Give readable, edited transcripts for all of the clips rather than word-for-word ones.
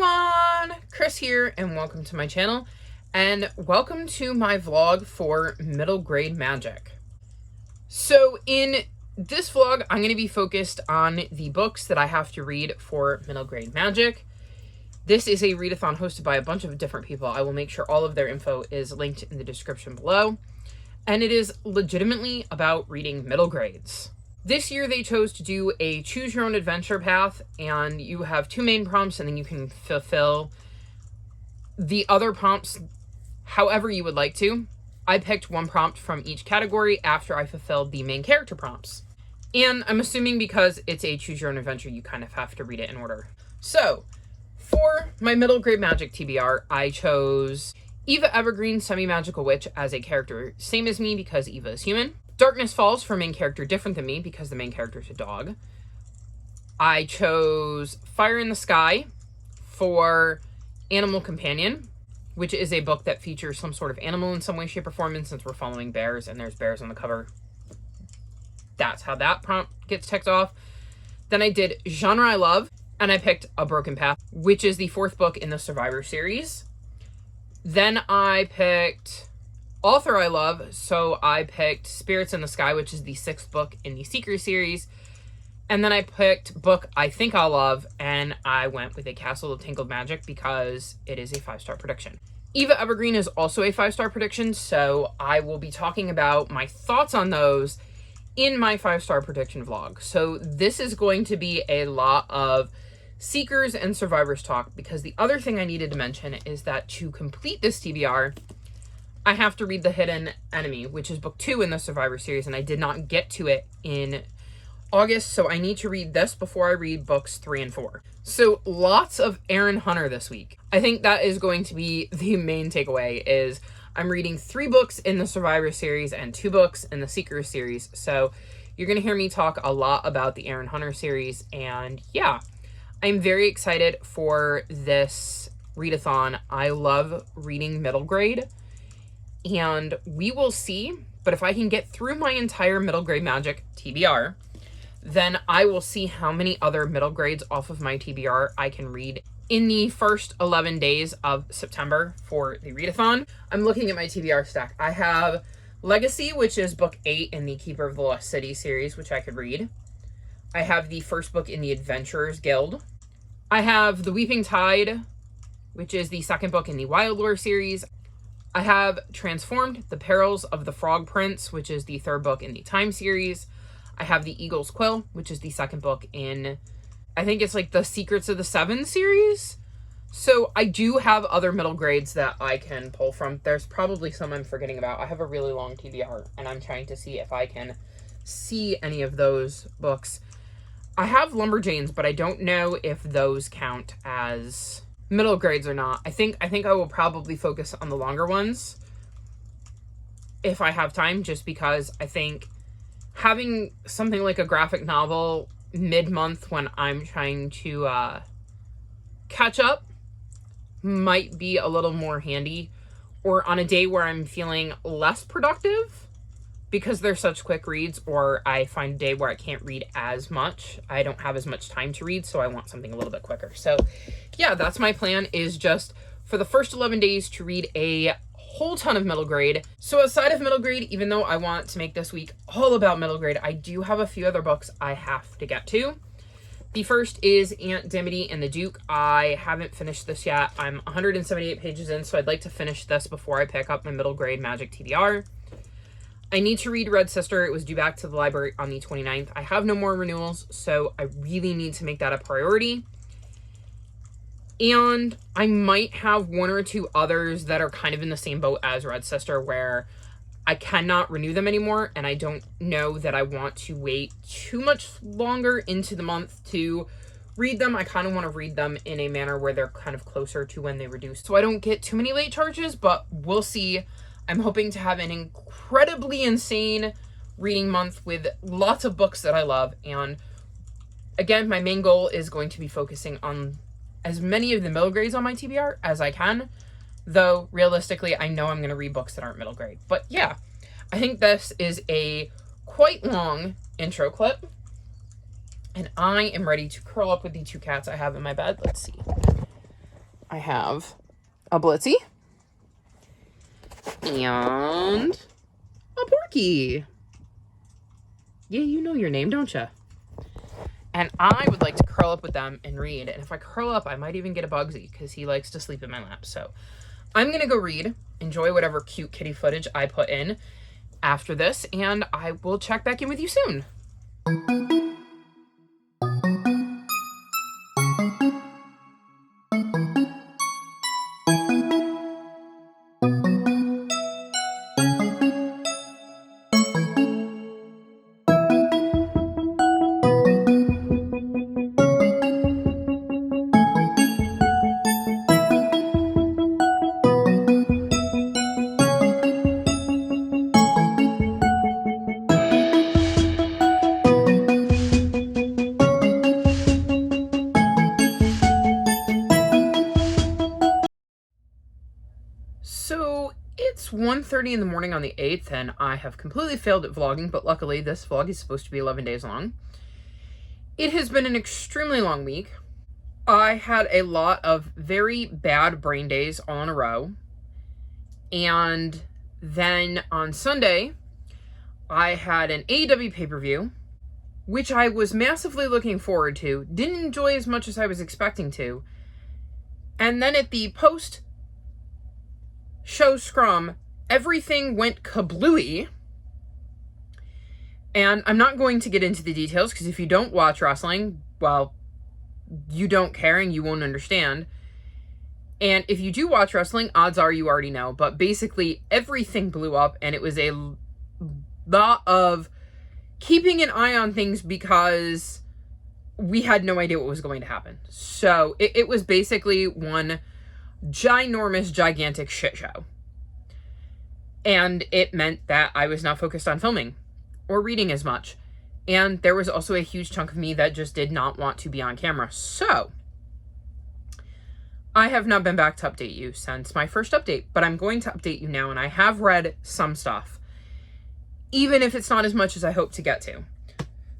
everyone, Chris here, and welcome to my channel, and welcome to my vlog for middle grade magic. So in this vlog, I'm going to be focused on the books that I have to read for middle grade magic. This is a readathon hosted by a bunch of different people. I will make sure all of their info is linked in the description below, and it is legitimately about reading middle grades. This year they chose to do a choose your own adventure path, and you have 2 main prompts and then you can fulfill the other prompts however you would like to. I picked 1 prompt from each category after I fulfilled the main character prompts. And I'm assuming because it's a choose your own adventure, you kind of have to read it in order. So for my middle grade magic TBR, I chose Eva Evergreen, Semi-Magical Witch as a character same as me because Eva is human. Darkness Falls for main character different than me because the main character is a dog. I chose Fire in the Sky for Animal Companion, which is a book that features some sort of animal in some way, shape, or form. And since we're following bears and there's bears on the cover, that's how that prompt gets ticked off. Then I did Genre I Love, and I picked A Broken Path, which is the 4th book in the Survivor series. Then I picked Author I Love, so I picked Spirits in the Sky, which is the 6th book in the Seeker series. And then I picked Book I Think I'll Love, and I went with A Castle of Tangled Magic because it is a 5-star prediction. Eva Evergreen is also a 5-star prediction, so I will be talking about my thoughts on those in my 5-star prediction vlog. So this is going to be a lot of Seekers and Survivors talk, because the other thing I needed to mention is that to complete this TBR, I have to read The Hidden Enemy, which is book 2 in the Survivor series, and I did not get to it in August, so I need to read this before I read books 3 and 4. So lots of Aaron Hunter this week. I think that is going to be the main takeaway, is I'm reading 3 books in the Survivor series and 2 books in the Seeker series. So you're going to hear me talk a lot about the Aaron Hunter series, and yeah, I'm very excited for this readathon. I love reading middle grade, and we will see, but if I can get through my entire middle grade magic TBR, then I will see how many other middle grades off of my TBR I can read in the first 11 days of September for the readathon. I'm looking at my TBR stack. I have Legacy, which is book 8 in the Keeper of the Lost City series, which I could read. I have the first book in the Adventurers Guild. I have The Weeping Tide, which is the 2nd book in the Wild Lore series. I have Transformed, The Perils of the Frog Prince, which is the 3rd book in the Time series. I have The Eagle's Quill, which is the 2nd book in, I think it's like the Secrets of the Seven series. So I do have other middle grades that I can pull from. There's probably some I'm forgetting about. I have a really long TBR, and I'm trying to see if I can see any of those books. I have Lumberjanes, but I don't know if those count as middle grades or not. I think I will probably focus on the longer ones if I have time, just because I think having something like a graphic novel mid-month when I'm trying to catch up might be a little more handy, or on a day where I'm feeling less productive because they're such quick reads, or I find a day where I can't read as much. I don't have as much time to read, so I want something a little bit quicker. So yeah, that's my plan, is just for the first 11 days to read a whole ton of middle grade. So outside of middle grade, even though I want to make this week all about middle grade, I do have a few other books I have to get to. The first is Aunt Dimity and the Duke. I haven't finished this yet. I'm 178 pages in, so I'd like to finish this before I pick up my middle grade magic TBR. I need to read Red Sister. It was due back to the library on the 29th. I have no more renewals, so I really need to make that a priority. And I might have 1 or 2 others that are kind of in the same boat as Red Sister, where I cannot renew them anymore, and I don't know that I want to wait too much longer into the month to read them. I kind of want to read them in a manner where they're kind of closer to when they reduce, so I don't get too many late charges, but we'll see. I'm hoping to have an incredibly insane reading month with lots of books that I love, and again, my main goal is going to be focusing on as many of the middle grades on my TBR as I can, though realistically I know I'm going to read books that aren't middle grade. But yeah, I think this is a quite long intro clip, and I am ready to curl up with the 2 cats I have in my bed. Let's see. I have a Blitzy and a Porky. Yeah, you know your name, don't you? And I would like to curl up with them and read. And if I curl up, I might even get a Bugsy because he likes to sleep in my lap. So I'm going to go read, enjoy whatever cute kitty footage I put in after this, and I will check back in with you soon. So it's 1:30 in the morning on the 8th, and I have completely failed at vlogging, but luckily this vlog is supposed to be 11 days long. It has been an extremely long week. I had a lot of very bad brain days all in a row. And then on Sunday, I had an AEW pay-per-view, which I was massively looking forward to. Didn't enjoy as much as I was expecting to. And then at the post-show scrum, everything went kablooey. And I'm not going to get into the details, because if you don't watch wrestling, well, you don't care and you won't understand. And if you do watch wrestling, odds are you already know. But basically, everything blew up, and it was a lot of keeping an eye on things because we had no idea what was going to happen. So it was basically one ginormous, gigantic shit show. And it meant that I was not focused on filming or reading as much. And there was also a huge chunk of me that just did not want to be on camera. So I have not been back to update you since my first update, but I'm going to update you now, and I have read some stuff, even if it's not as much as I hope to get to.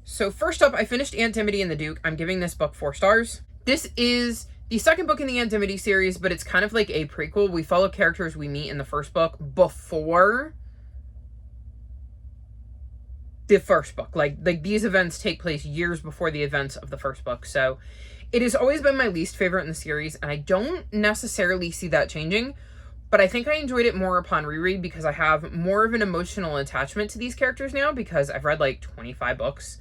So first up, I finished Aunt Dimity and the Duke. I'm giving this book 4 stars. This is the second book in the Aunt Dimity series, but it's kind of like a prequel. We follow characters we meet in the first book before the first book. Like these events take place years before the events of the first book. So it has always been my least favorite in the series, and I don't necessarily see that changing, but I think I enjoyed it more upon reread because I have more of an emotional attachment to these characters now, because I've read like 25 books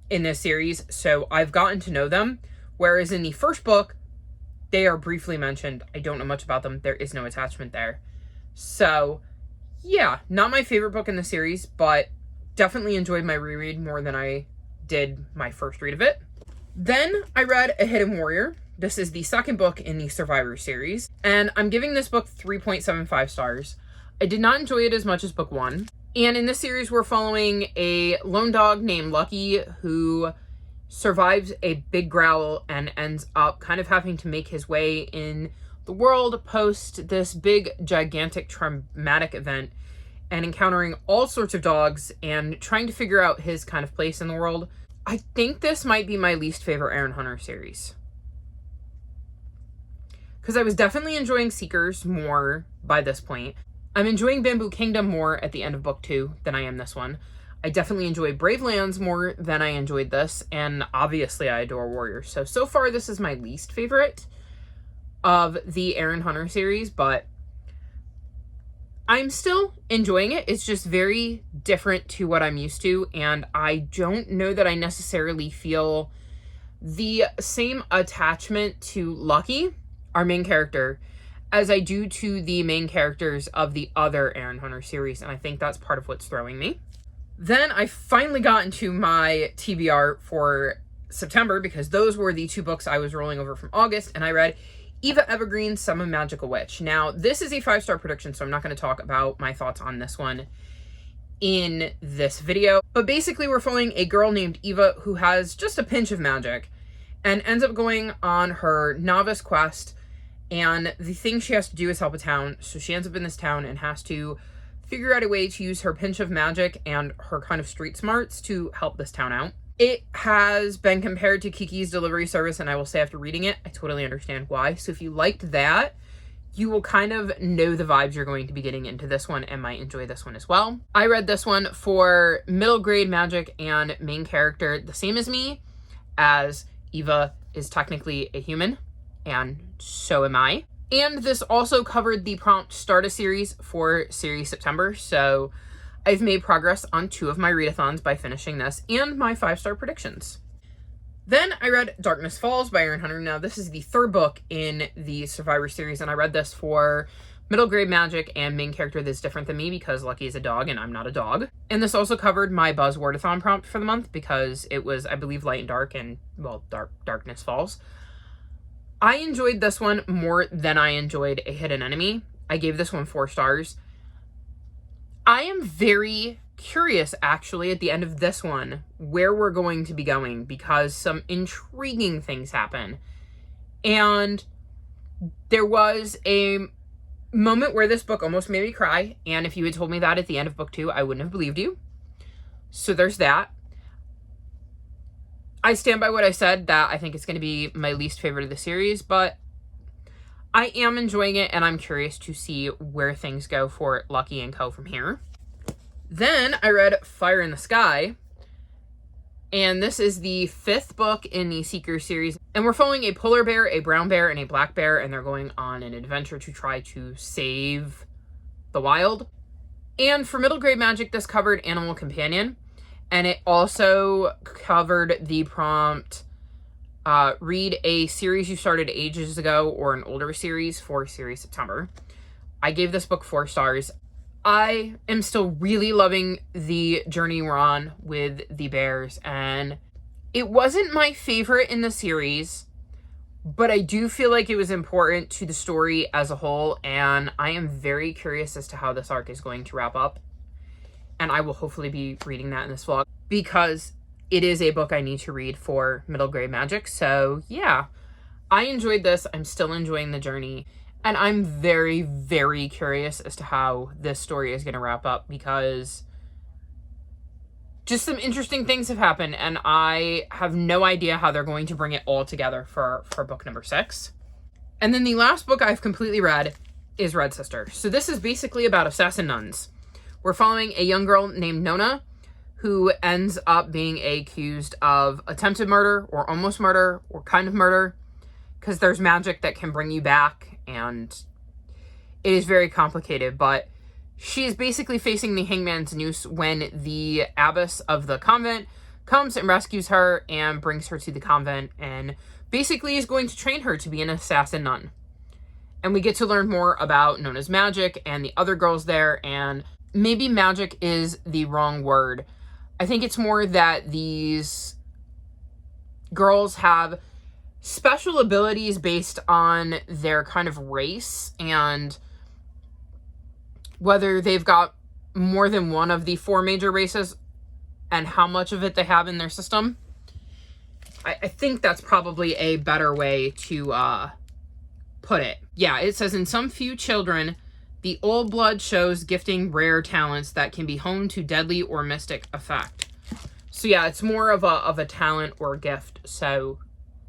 in this series, so I've gotten to know them, whereas in the first book, they are briefly mentioned. I don't know much about them. There is no attachment there. So yeah, not my favorite book in the series, but definitely enjoyed my reread more than I did my first read of it. Then I read A Hidden Warrior. This is the second book in the Survivor series, and I'm giving this book 3.75 stars. I did not enjoy it as much as book 1. And in this series, we're following a lone dog named Lucky who survives a big growl and ends up kind of having to make his way in the world post this big, gigantic, traumatic event, and encountering all sorts of dogs and trying to figure out his kind of place in the world. I think this might be my least favorite Aaron Hunter series, because I was definitely enjoying Seekers more by this point. I'm enjoying Bamboo Kingdom more at the end of book 2 than I am this one. I definitely enjoy Brave Lands more than I enjoyed this, and obviously I adore Warriors. So far this is my least favorite of the Aaron Hunter series, but I'm still enjoying it. It's just very different to what I'm used to, and I don't know that I necessarily feel the same attachment to Lucky, our main character, as I do to the main characters of the other Aaron Hunter series, and I think that's part of what's throwing me. Then I finally got into my TBR for September, because those were the 2 books I was rolling over from August, and I read Eva Evergreen's Summon Magical Witch. Now, this is a 5-star prediction, so I'm not going to talk about my thoughts on this one in this video. But basically, we're following a girl named Eva who has just a pinch of magic and ends up going on her novice quest, and the thing she has to do is help a town. So she ends up in this town and has to figure out a way to use her pinch of magic and her kind of street smarts to help this town out. It has been compared to Kiki's Delivery Service, and I will say after reading it, I totally understand why. So if you liked that, you will kind of know the vibes you're going to be getting into this one and might enjoy this one as well. I read this one for middle grade magic and main character the same as me, as Eva is technically a human, and so am I. And this also covered the prompt start a series for series September, so I've made progress on 2 of my readathons by finishing this and my 5-star predictions. Then I read Darkness Falls by Erin Hunter. Now, this is the 3rd book in the Survivor series, and I read this for middle grade magic and main character that's different than me because Lucky is a dog and I'm not a dog. And this also covered my Buzzwordathon prompt for the month because it was, I believe, Light and Dark and, well, Darkness Falls. I enjoyed this one more than I enjoyed A Hidden Enemy. I gave this one 4 stars. I am very curious, actually, at the end of this one, where we're going to be going because some intriguing things happen. And there was a moment where this book almost made me cry, and if you had told me that at the end of book 2, I wouldn't have believed you. So there's that. I stand by what I said, that I think it's going to be my least favorite of the series, but I am enjoying it, and I'm curious to see where things go for Lucky and Co. from here. Then I read Fire in the Sky, and this is the 5th book in the Seeker series, and we're following a polar bear, a brown bear, and a black bear, and they're going on an adventure to try to save the wild. And for middle grade magic, this covered Animal Companion, and it also covered the prompt, read a series you started ages ago or an older series for series September. I gave this book 4 stars. I am still really loving the journey we're on with the bears, and it wasn't my favorite in the series, but I do feel like it was important to the story as a whole, and I am very curious as to how this arc is going to wrap up, and I will hopefully be reading that in this vlog, because it is a book I need to read for middle grade magic. So yeah, I enjoyed this. I'm still enjoying the journey. And I'm very, very curious as to how this story is going to wrap up because just some interesting things have happened and I have no idea how they're going to bring it all together for book number 6. And then the last book I've completely read is Red Sister. So this is basically about assassin nuns. We're following a young girl named Nona who ends up being accused of attempted murder or almost murder or kind of murder because there's magic that can bring you back. And it is very complicated, but she is basically facing the hangman's noose when the abbess of the convent comes and rescues her and brings her to the convent and basically is going to train her to be an assassin nun. And we get to learn more about Nona's magic and the other girls there, and maybe magic is the wrong word. I think it's more that these girls have special abilities based on their kind of race and whether they've got more than one of the 4 major races and how much of it they have in their system. I think that's probably a better way to put it. Yeah, it says in some few children, the old blood shows gifting rare talents that can be honed to deadly or mystic effect. So yeah, it's more of a talent or gift. So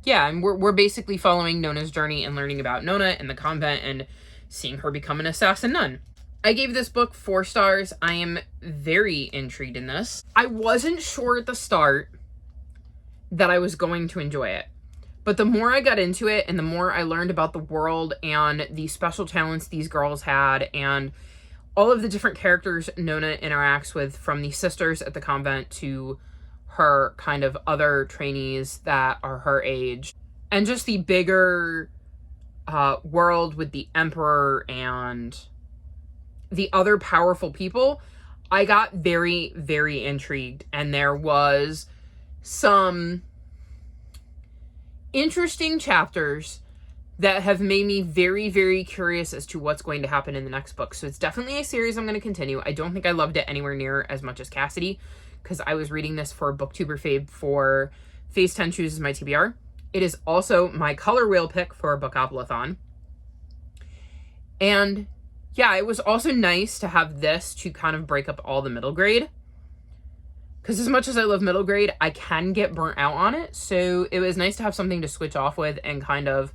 yeah, and we're basically following Nona's journey and learning about Nona in the convent and seeing her become an assassin nun. I gave this book 4 stars. I am very intrigued in this. I wasn't sure at the start that I was going to enjoy it. But the more I got into it and the more I learned about the world and the special talents these girls had and all of the different characters Nona interacts with, from the sisters at the convent to her kind of other trainees that are her age, and just the bigger world with the emperor and the other powerful people, I got very, very intrigued. And there was some interesting chapters that have made me very, very curious as to what's going to happen in the next book. So it's definitely a series I'm going to continue. I don't think I loved it anywhere near as much as Cassidy, because I was reading this for Booktuber Fave for Phase 10 Chooses My TBR. It is also my color wheel pick for Bookoplathon. And yeah, it was also nice to have this to kind of break up all the middle grade. because as much as I love middle grade, I can get burnt out on it. So it was nice to have something to switch off with and kind of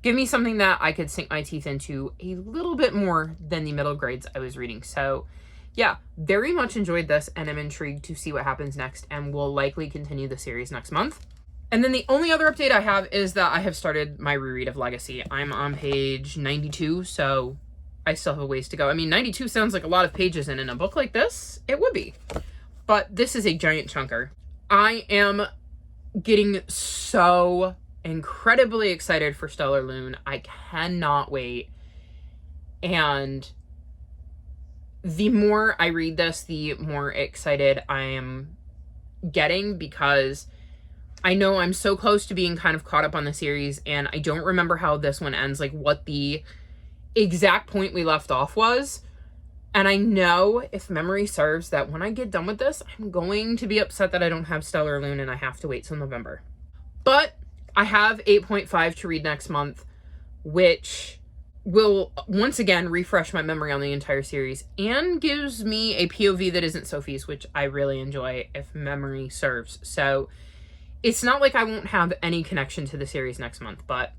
give me something that I could sink my teeth into a little bit more than the middle grades I was reading. So yeah, very much enjoyed this, and I'm intrigued to see what happens next, and will likely continue the series next month. And then the only other update I have is that I have started my reread of Legacy. I'm on page 92, so I still have a ways to go. I mean, 92 sounds like a lot of pages, and in a book like this, it would be. But this is a giant chunker. I am getting so incredibly excited for Stellar Lune. I cannot wait. And the more I read this, the more excited I am getting, because I know I'm so close to being kind of caught up on the series, and I don't remember how this one ends, like what the exact point we left off was. And I know, if memory serves, that when I get done with this, I'm going to be upset that I don't have Stellar Lune and I have to wait till November. But I have 8.5 to read next month, which will once again refresh my memory on the entire series and gives me a POV that isn't Sophie's, which I really enjoy if memory serves. So it's not like I won't have any connection to the series next month, but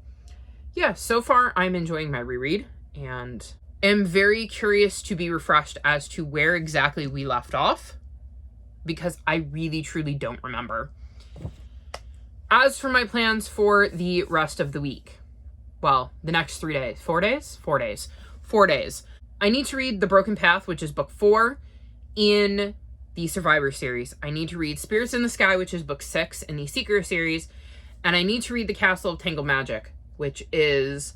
yeah, so far I'm enjoying my reread and am very curious to be refreshed as to where exactly we left off, because I really truly don't remember. As for my plans for the rest of the week, well, the next 3 days, 4 days, 4 days, 4 days. I need to read The Broken Path, which is book 4 in the Survivor series. I need to read Spirits in the Sky, which is book 6 in the Seeker series. And I need to read The Castle of Tangled Magic, which is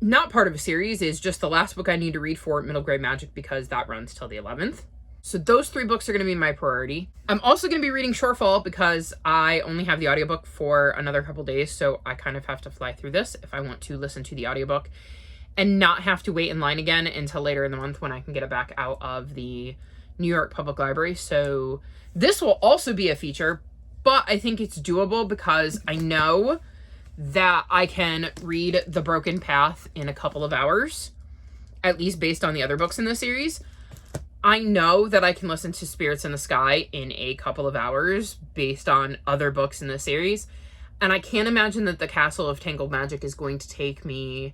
not part of a series, is just the last book I need to read for middle grade magic, because that runs till the 11th. So those 3 books are going to be my priority. I'm also going to be reading Shorefall because I only have the audiobook for another couple days, so I kind of have to fly through this if I want to listen to the audiobook and not have to wait in line again until later in the month when I can get it back out of the New York Public Library. So this will also be a feature, but I think it's doable because I know that I can read The Broken Path in a couple of hours, at least based on the other books in the series. I know that I can listen to Spirits in the Sky in a couple of hours based on other books in the series. And I can't imagine that The Castle of Tangled Magic is going to take me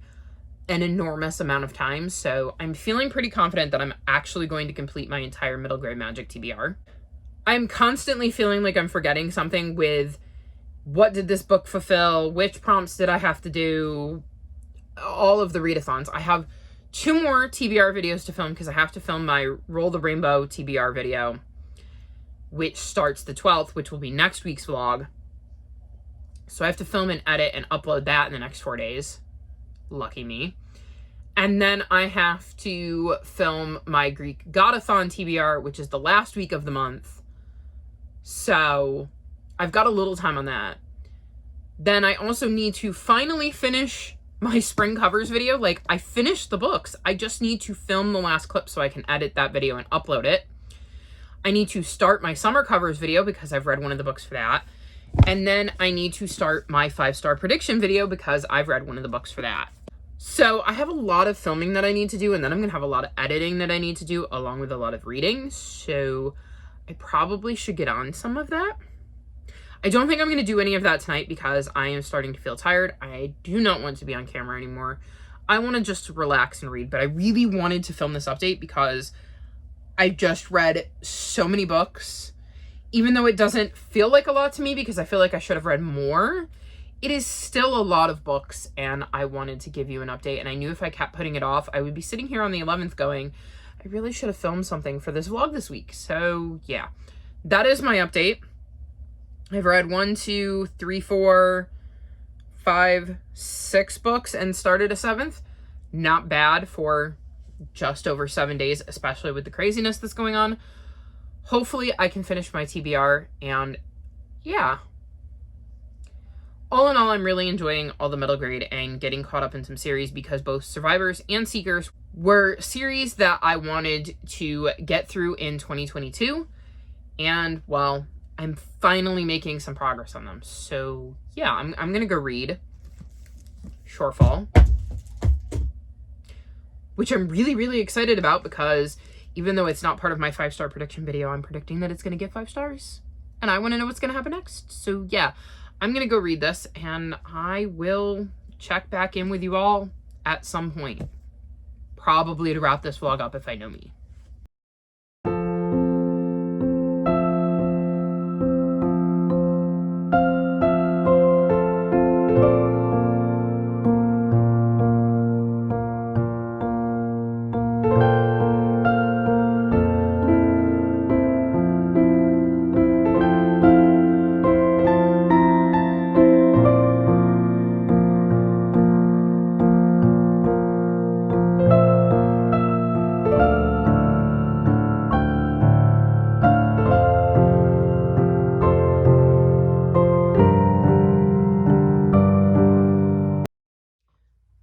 an enormous amount of time. So I'm feeling pretty confident that I'm actually going to complete my entire middle grade magic TBR. I'm constantly feeling like I'm forgetting something with what did this book fulfill? Which prompts did I have to do? All of the readathons. I have 2 more TBR videos to film because I have to film my Roll the Rainbow TBR video, which starts the 12th, which will be next week's vlog. So I have to film and edit and upload that in the next 4 days. Lucky me. And then I have to film my Greek Godathon TBR, which is the last week of the month. So I've got a little time on that. Then I also need to finally finish my spring covers video. Like, I finished the books. I just need to film the last clip so I can edit that video and upload it. I need to start my summer covers video because I've read one of the books for that. And then I need to start my 5-star prediction video because I've read one of the books for that. So I have a lot of filming that I need to do, and then I'm going to have a lot of editing that I need to do along with a lot of reading. So I probably should get on some of that. I don't think I'm going to do any of that tonight because I am starting to feel tired. I do not want to be on camera anymore. I want to just relax and read, but I really wanted to film this update because I just read so many books. Even though it doesn't feel like a lot to me because I feel like I should have read more, it is still a lot of books, and I wanted to give you an update. And I knew if I kept putting it off, I would be sitting here on the 11th going, I really should have filmed something for this vlog this week. So yeah, that is my update. I've read 1, 2, 3, 4, 5, 6 books and started a 7th. Not bad for just over 7 days, especially with the craziness that's going on. Hopefully I can finish my TBR, and yeah. All in all, I'm really enjoying all the middle grade and getting caught up in some series because both Survivors and Seekers were series that I wanted to get through in 2022. And, well, I'm finally making some progress on them. So, yeah, I'm going to go read Shorefall, which I'm really, really excited about because Even though it's not part of my 5-star prediction video, I'm predicting that it's going to get 5 stars. And I want to know what's going to happen next. So yeah, I'm going to go read this, and I will check back in with you all at some point. Probably to wrap this vlog up if I know me.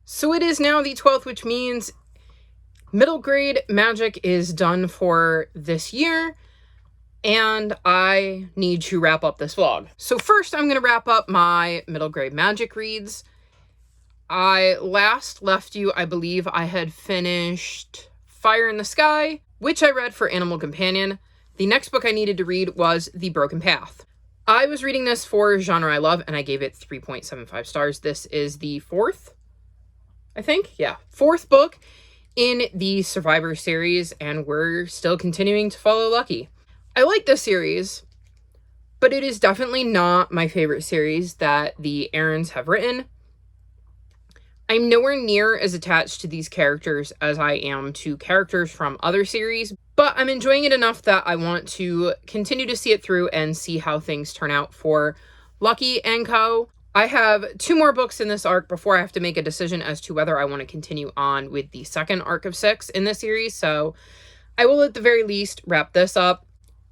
So it is now the 12th, which means middle grade magic is done for this year, and I need to wrap up this vlog. So first, I'm going to wrap up my middle grade magic reads. I last left you, I believe I had finished Fire in the Sky, which I read for Animal Companion. The next book I needed to read was The Broken Path. I was reading this for Genre I Love, and I gave it 3.75 stars. This is the fourth book in the Survivor series, and we're still continuing to follow Lucky. I like this series, but it is definitely not my favorite series that the Aarons have written. I'm nowhere near as attached to these characters as I am to characters from other series, but I'm enjoying it enough that I want to continue to see it through and see how things turn out for Lucky and co. I have 2 more books in this arc before I have to make a decision as to whether I want to continue on with the second arc of 6 in this series, so I will at the very least wrap this up,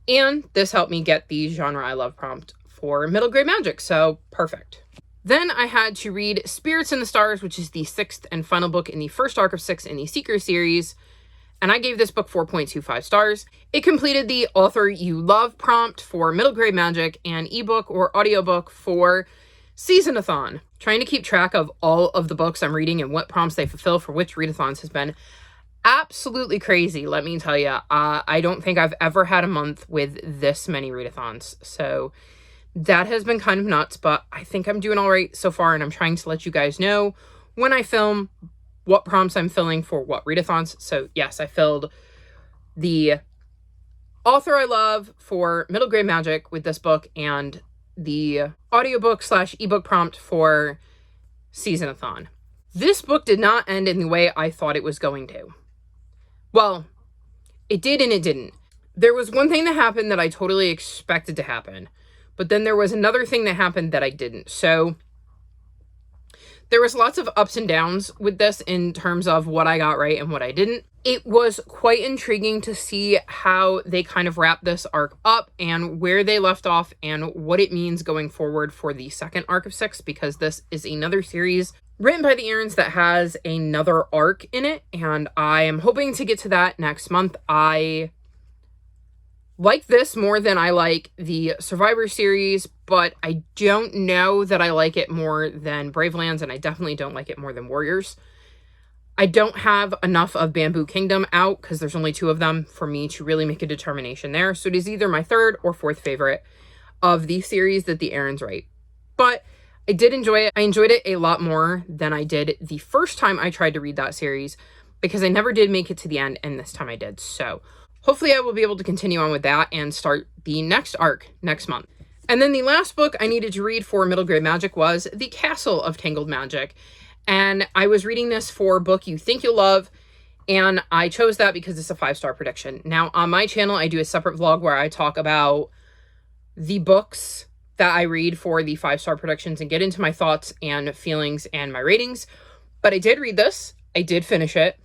and this helped me get the Genre I Love prompt for middle grade magic, so perfect. Then I had to read Spirits in the Stars, which is the 6th and final book in the first arc of 6 in the Seeker series, and I gave this book 4.25 stars. It completed the Author You Love prompt for middle grade magic and ebook or audiobook for SeasonAthon. Trying to keep track of all of the books I'm reading and what prompts they fulfill for which readathons has been absolutely crazy, let me tell you. I don't think I've ever had a month with this many readathons, so that has been kind of nuts, but I think I'm doing all right so far, and I'm trying to let you guys know when I film what prompts I'm filling for what readathons. So yes, I filled the Author I Love for middle grade magic with this book, and the audiobook / ebook prompt for SeasonAthon. This book did not end in the way I thought it was going to. Well, it did and it didn't. There was one thing that happened that I totally expected to happen, but then there was another thing that happened that I didn't. So there was lots of ups and downs with this in terms of what I got right and what I didn't. It was quite intriguing to see how they kind of wrap this arc up and where they left off and what it means going forward for the second arc of 6, because this is another series written by the Aarons that has another arc in it, and I am hoping to get to that next month. I like this more than I like the Survivor series, but I don't know that I like it more than Bravelands, and I definitely don't like it more than Warriors. I don't have enough of Bamboo Kingdom out because there's only 2 of them for me to really make a determination there. So it is either my 3rd or 4th favorite of the series that the Aarons write. But I did enjoy it. I enjoyed it a lot more than I did the first time I tried to read that series because I never did make it to the end, and this time I did. So hopefully I will be able to continue on with that and start the next arc next month. And then the last book I needed to read for middle grade magic was The Castle of Tangled Magic. And I was reading this for book You Think You'll Love, and I chose that because it's a 5-star prediction. Now, on my channel, I do a separate vlog where I talk about the books that I read for the 5-star predictions and get into my thoughts and feelings and my ratings. But I did read this. I did finish it.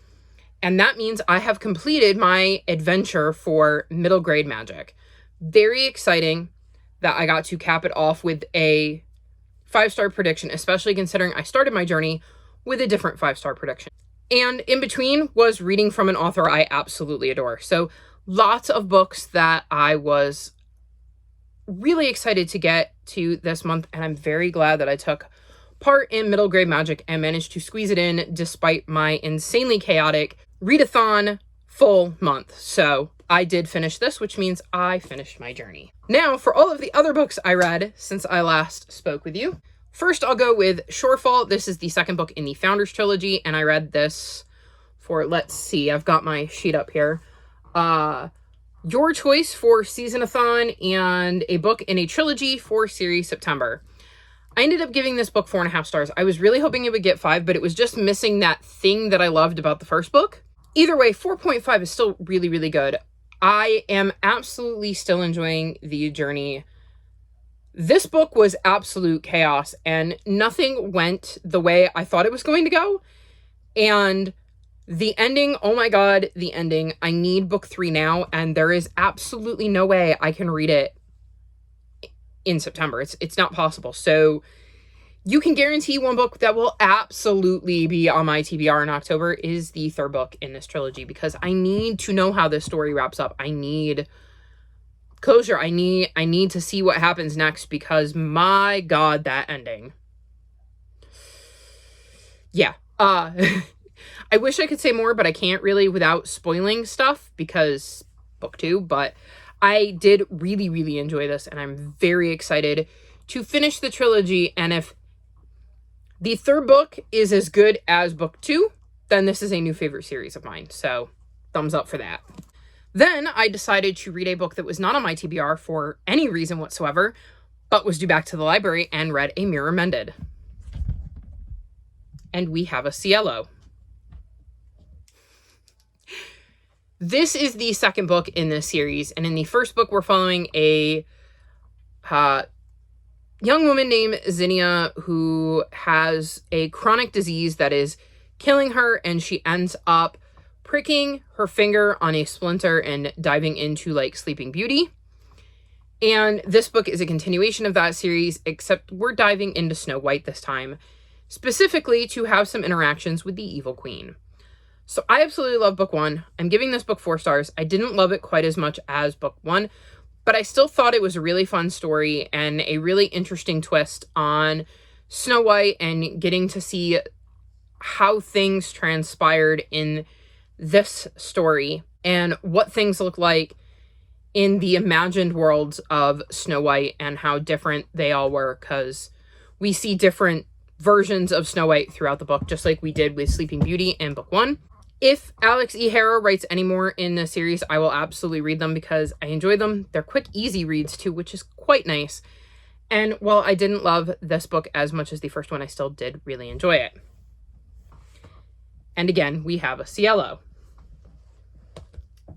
And that means I have completed my adventure for middle grade magic. Very exciting that I got to cap it off with a 5-star prediction, especially considering I started my journey with a different 5-star prediction. And in between was reading from an author I absolutely adore. So lots of books that I was really excited to get to this month, and I'm very glad that I took part in middle grade magic and managed to squeeze it in despite my insanely chaotic readathon full month. So I did finish this, which means I finished my journey. Now, for all of the other books I read since I last spoke with you. First, I'll go with Shorefall. This is the second book in the Founders Trilogy, and I read this for, let's see, I've got my sheet up here. Your choice for SeasonAthon, and a book in a trilogy for series September. I ended up giving this book 4.5 stars. I was really hoping it would get 5, but it was just missing that thing that I loved about the first book. Either way, 4.5 is still really, really good. I am absolutely still enjoying the journey. This book was absolute chaos, and nothing went the way I thought it was going to go. And the ending, oh my god, the ending. I need book 3 now, and there is absolutely no way I can read it in September. It's not possible. So you can guarantee one book that will absolutely be on my TBR in October is the third book in this trilogy, because I need to know how this story wraps up. I need closure. I need to see what happens next, because my god, that ending. Yeah. I wish I could say more, but I can't really without spoiling stuff, because book 2, but I did really, really enjoy this, and I'm very excited to finish the trilogy. And if the third book is as good as book 2, then this is a new favorite series of mine. So thumbs up for that. Then I decided to read a book that was not on my TBR for any reason whatsoever, but was due back to the library, and read A Mirror Mended. And we have a Cielo. This is the second book in this series, and in the first book, we're following a young woman named Zinnia who has a chronic disease that is killing her, and she ends up pricking her finger on a splinter and diving into, like, Sleeping Beauty. And this book is a continuation of that series, except we're diving into Snow White this time, specifically to have some interactions with the Evil Queen. So I absolutely love book 1. I'm giving this book 4 stars. I didn't love it quite as much as book 1, but I still thought it was a really fun story and a really interesting twist on Snow White, and getting to see how things transpired in this story and what things look like in the imagined worlds of Snow White and how different they all were, because we see different versions of Snow White throughout the book, just like we did with Sleeping Beauty in book 1. If Alex E. Hara writes any more in the series, I will absolutely read them, because I enjoy them. They're quick, easy reads too, which is quite nice. And while I didn't love this book as much as the first one, I still did really enjoy it. And again, we have a Cielo.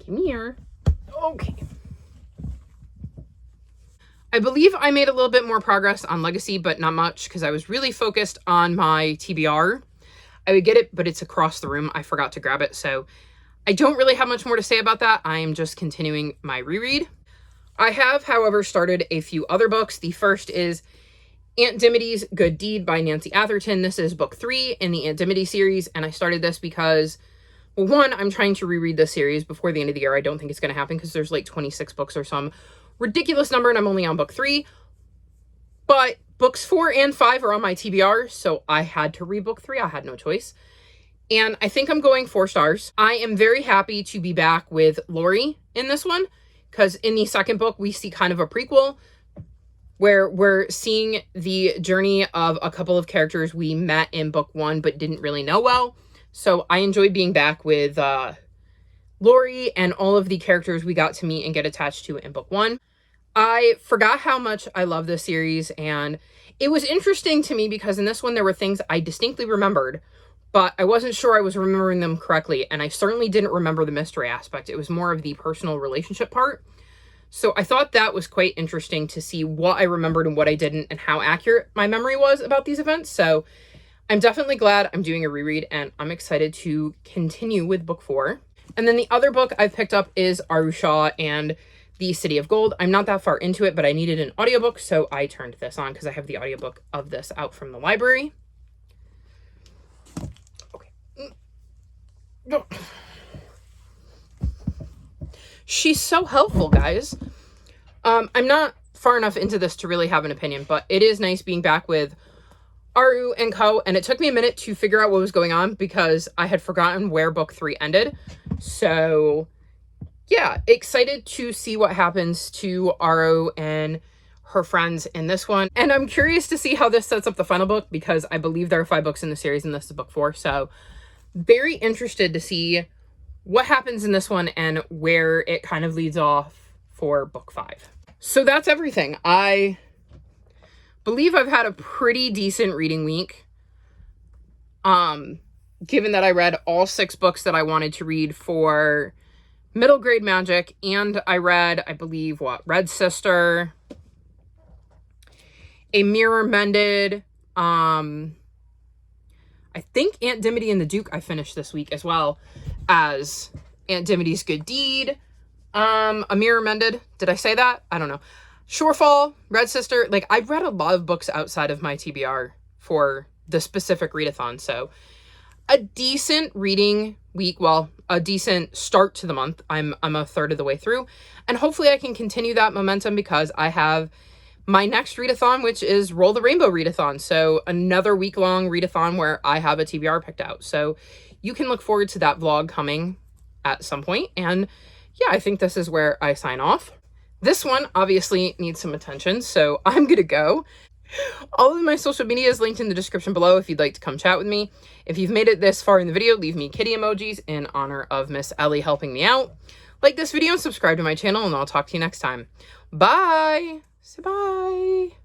Come here. Okay. I believe I made a little bit more progress on Legacy, but not much, because I was really focused on my TBR. I would get it, but it's across the room. I forgot to grab it, so I don't really have much more to say about that. I am just continuing my reread. I have, however, started a few other books. The first is Aunt Dimity's Good Deed by Nancy Atherton. This is book 3 in the Aunt Dimity series, and I started this because, well, one, I'm trying to reread this series before the end of the year. I don't think it's going to happen, because there's like 26 books or some ridiculous number, and I'm only on book 3. But books 4 and 5 are on my TBR, so I had to read book 3. I had no choice. And I think I'm going 4 stars. I am very happy to be back with Lori in this one, because in the second book, we see kind of a prequel where we're seeing the journey of a couple of characters we met in book 1 but didn't really know well. So I enjoyed being back with Lori and all of the characters we got to meet and get attached to in book 1. I forgot how much I love this series, and it was interesting to me because in this one there were things I distinctly remembered, but I wasn't sure I was remembering them correctly, and I certainly didn't remember the mystery aspect. It was more of the personal relationship part. So I thought that was quite interesting to see what I remembered and what I didn't, and how accurate my memory was about these events. So I'm definitely glad I'm doing a reread, and I'm excited to continue with book 4. And then the other book I've picked up is Arusha and the City of Gold. I'm not that far into it, but I needed an audiobook, so I turned this on because I have the audiobook of this out from the library. Okay. No. She's so helpful, guys. I'm not far enough into this to really have an opinion, but it is nice being back with Aru and Co. And it took me a minute to figure out what was going on because I had forgotten where book 3 ended. So yeah, excited to see what happens to Aro and her friends in this one. And I'm curious to see how this sets up the final book, because I believe there are 5 books in the series and this is book 4. So very interested to see what happens in this one and where it kind of leads off for book 5. So that's everything. I believe I've had a pretty decent reading week. Given that I read all 6 books that I wanted to read for middle grade magic, and I read, I believe, Red Sister, A Mirror Mended, I think Aunt Dimity and the Duke I finished this week, as well as Aunt Dimity's Good Deed, A Mirror Mended. Did I say that? I don't know. Shorefall, Red Sister. Like, I've read a lot of books outside of my TBR for the specific readathon, so a decent reading week. Well, a decent start to the month. I'm a third of the way through, and hopefully I can continue that momentum, because I have my next readathon, which is Roll the Rainbow readathon. So another week-long readathon where I have a TBR picked out. So you can look forward to that vlog coming at some point. And yeah, I think this is where I sign off. This one obviously needs some attention, so I'm gonna go. All of my social media is linked in the description below if you'd like to come chat with me. If you've made it this far in the video, leave me kitty emojis in honor of Miss Ellie helping me out. Like this video and subscribe to my channel, and I'll talk to you next time. Bye! Say bye!